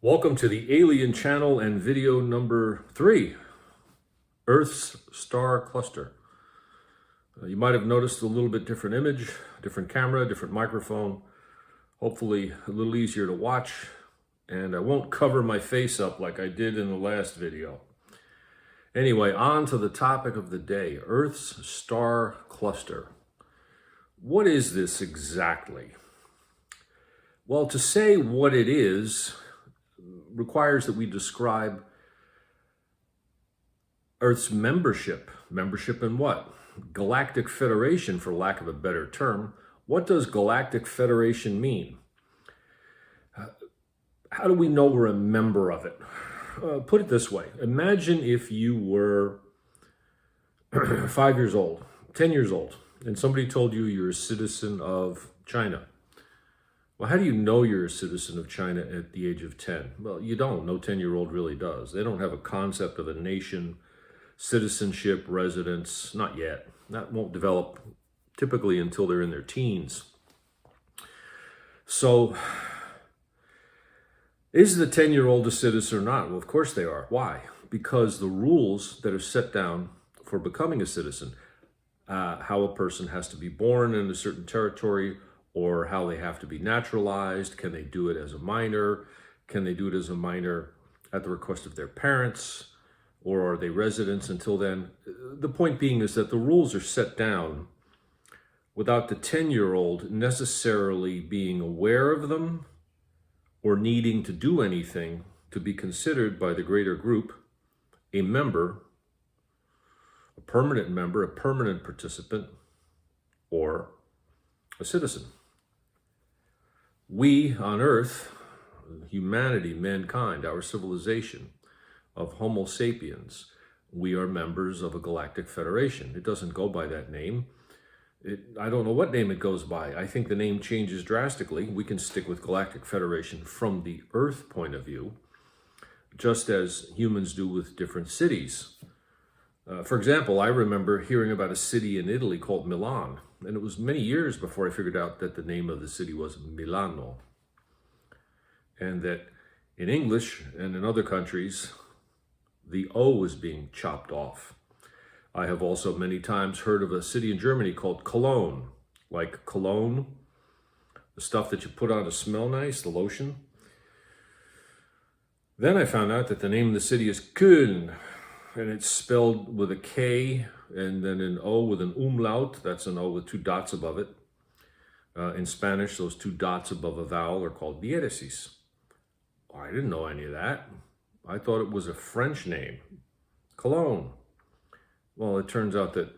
Welcome to the Alien Channel and video number 3, Earth's Star Cluster. You might have noticed a little bit different image, different camera, different microphone, hopefully a little easier to watch, and I won't cover my face up like I did in the last video. Anyway, on to the topic of the day, Earth's Star Cluster. What is this exactly? Well, to say what it is requires that we describe Earth's membership. Membership in what? Galactic Federation, for lack of a better term. What does Galactic Federation mean? How do we know we're a member of it? Put it this way. Imagine if you were 5 years old, 10 years old, and somebody told you you're a citizen of China. Well, how do you know you're a citizen of China at the age of 10? Well, you don't. No 10-year-old really does. They don't have a concept of a nation, citizenship, residence, not yet. That won't develop typically until they're in their teens. So, is the 10-year-old a citizen or not? Well, of course they are. Why? Because the rules that are set down for becoming a citizen, how a person has to be born in a certain territory, or how they have to be naturalized. Can they do it as a minor? Can they do it as a minor at the request of their parents? Or are they residents until then? The point being is that the rules are set down without the 10-year-old necessarily being aware of them or needing to do anything to be considered by the greater group a member, a permanent participant, or a citizen. We on Earth, humanity, mankind, our civilization of Homo sapiens, we are members of a galactic federation. It doesn't go by that name. I don't know what name it goes by. I think the name changes drastically. We can stick with Galactic Federation from the Earth point of view, just as humans do with different cities. For example, I remember hearing about a city in Italy called Milan, and it was many years before I figured out that the name of the city was Milano, and that in English and in other countries, the O was being chopped off. I have also many times heard of a city in Germany called Cologne, like cologne, the stuff that you put on to smell nice, the lotion. Then I found out that the name of the city is Köln, and it's spelled with a K and then an O with an umlaut. That's an O with 2 dots above it. In Spanish, those 2 dots above a vowel are called diéresis. I didn't know any of that. I thought it was a French name, Cologne. Well, it turns out that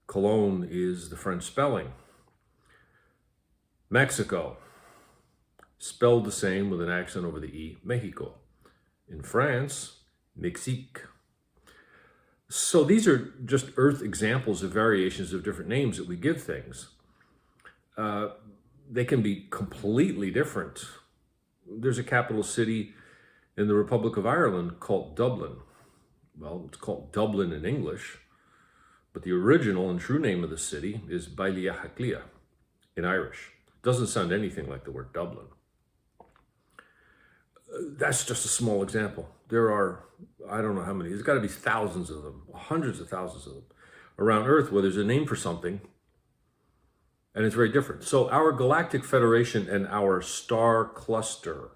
Cologne is the French spelling. Mexico, spelled the same with an accent over the E, Mexico. In France, Mexique. So these are just Earth examples of variations of different names that we give things. They can be completely different. There's a capital city in the Republic of Ireland called Dublin. Well, it's called Dublin in English, but the original and true name of the city is Bailliahaclia in Irish. It doesn't sound anything like the word Dublin. That's just a small example. There are, I don't know how many, there's got to be thousands of them, hundreds of thousands of them around Earth where there's a name for something and it's very different. So our Galactic Federation and our star cluster,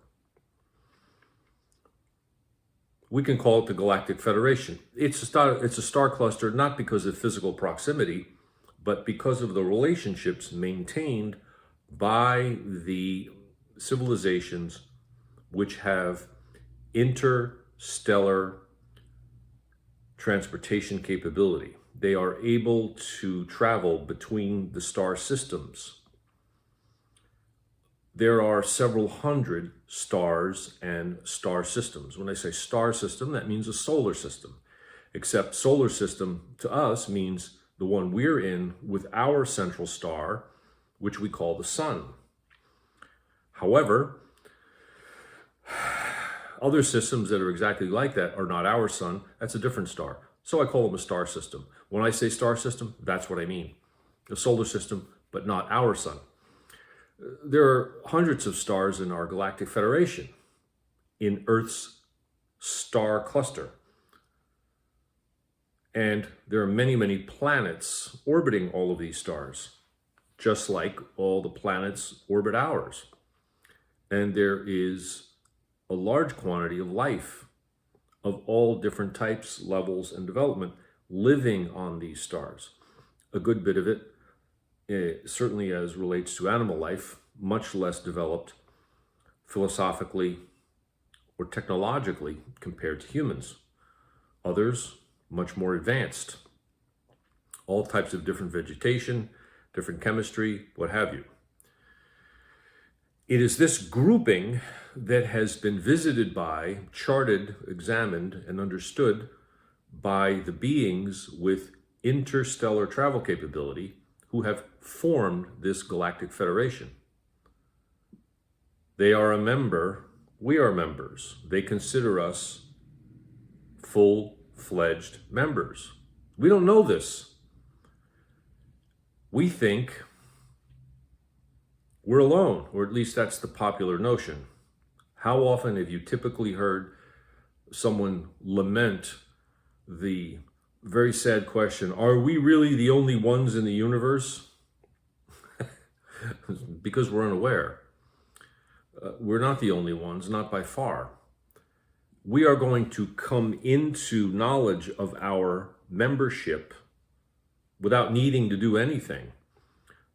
we can call it the Galactic Federation. It's a star cluster not because of physical proximity, but because of the relationships maintained by the civilizations which have interstellar transportation capability. They are able to travel between the star systems. There are several hundred stars and star systems. When I say star system, that means a solar system. Except solar system to us means the one we're in with our central star, which we call the sun. However, other systems that are exactly like that are not our sun. That's a different star. So I call them a star system. When I say star system, that's what I mean. A solar system, but not our sun. There are hundreds of stars in our Galactic Federation. in Earth's star cluster. And there are many, many planets orbiting all of these stars, just like all the planets orbit ours. And there is a large quantity of life of all different types, levels, and development living on these stars. A good bit of it, certainly as relates to animal life, much less developed philosophically or technologically compared to humans. Others, much more advanced. All types of different vegetation, different chemistry, what have you. It is this grouping that has been visited by, charted, examined, and understood by the beings with interstellar travel capability who have formed this galactic federation. They are a member, we are members. They consider us full-fledged members. We don't know this. We think we're alone, or at least that's the popular notion. How often have you typically heard someone lament the very sad question, are we really the only ones in the universe? Because we're unaware. We're not the only ones, not by far. We are going to come into knowledge of our membership without needing to do anything.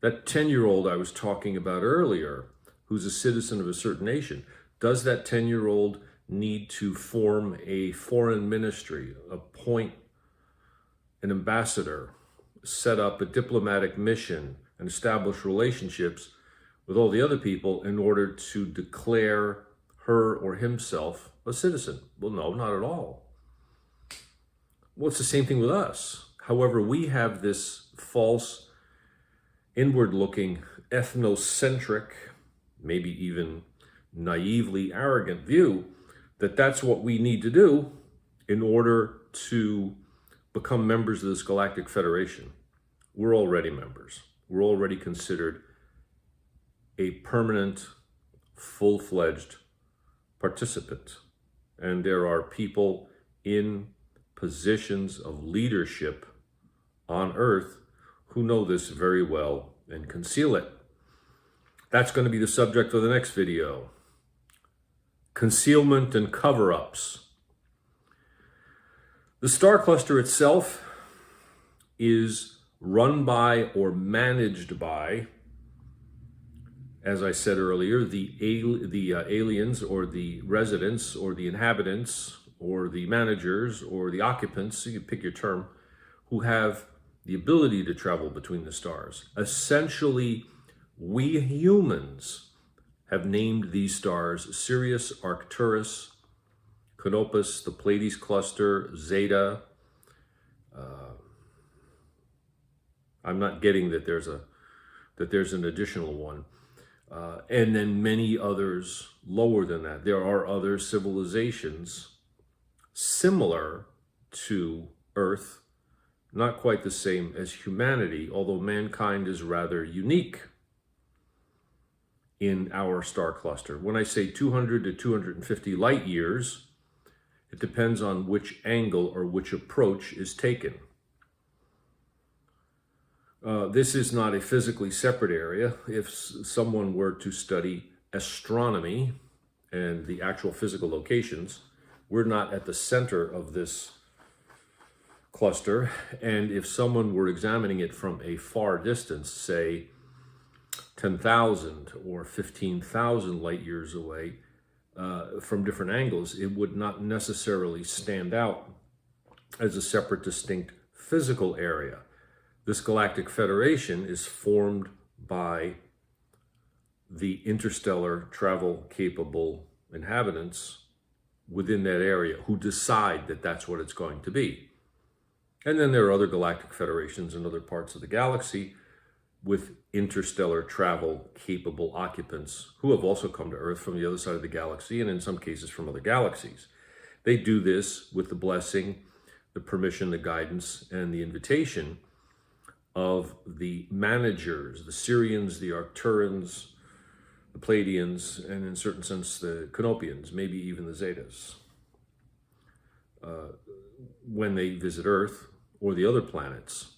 That 10-year-old I was talking about earlier, who's a citizen of a certain nation, does that 10-year-old need to form a foreign ministry, appoint an ambassador, set up a diplomatic mission, and establish relationships with all the other people in order to declare her or himself a citizen? Well, no, not at all. Well, it's the same thing with us. However, we have this false, inward-looking, ethnocentric, maybe even naively arrogant view that that's what we need to do in order to become members of this galactic federation. We're already members. We're already considered a permanent, full-fledged participant. And there are people in positions of leadership on Earth who know this very well and conceal it. That's going to be the subject of the next video. Concealment and cover-ups. The star cluster itself is run by or managed by, as I said earlier, the aliens or the residents or the inhabitants or the managers or the occupants, you can pick your term, who have the ability to travel between the stars. Essentially, we humans have named these stars Sirius, Arcturus, Canopus, the Pleiades cluster, Zeta. I'm not getting that there's an additional one. And then many others lower than that. There are other civilizations similar to Earth, not quite the same as humanity, although mankind is rather unique in our star cluster. When I say 200 to 250 light years, it depends on which angle or which approach is taken. This is not a physically separate area. If someone were to study astronomy and the actual physical locations, we're not at the center of this cluster. And if someone were examining it from a far distance, say 10,000 or 15,000 light years away, from different angles, it would not necessarily stand out as a separate, distinct physical area. This galactic federation is formed by the interstellar travel capable inhabitants within that area who decide that that's what it's going to be. And then there are other galactic federations in other parts of the galaxy with interstellar travel capable occupants who have also come to Earth from the other side of the galaxy and in some cases from other galaxies. They do this with the blessing, the permission, the guidance, and the invitation of the managers, the Sirians, the Arcturians, the the Pleiadians, and in a certain sense the Canopians, maybe even the Zetas, when they visit Earth or the other planets.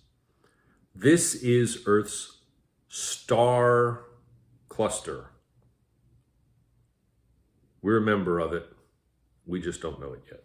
This is Earth's star cluster. We're a member of it. We just don't know it yet.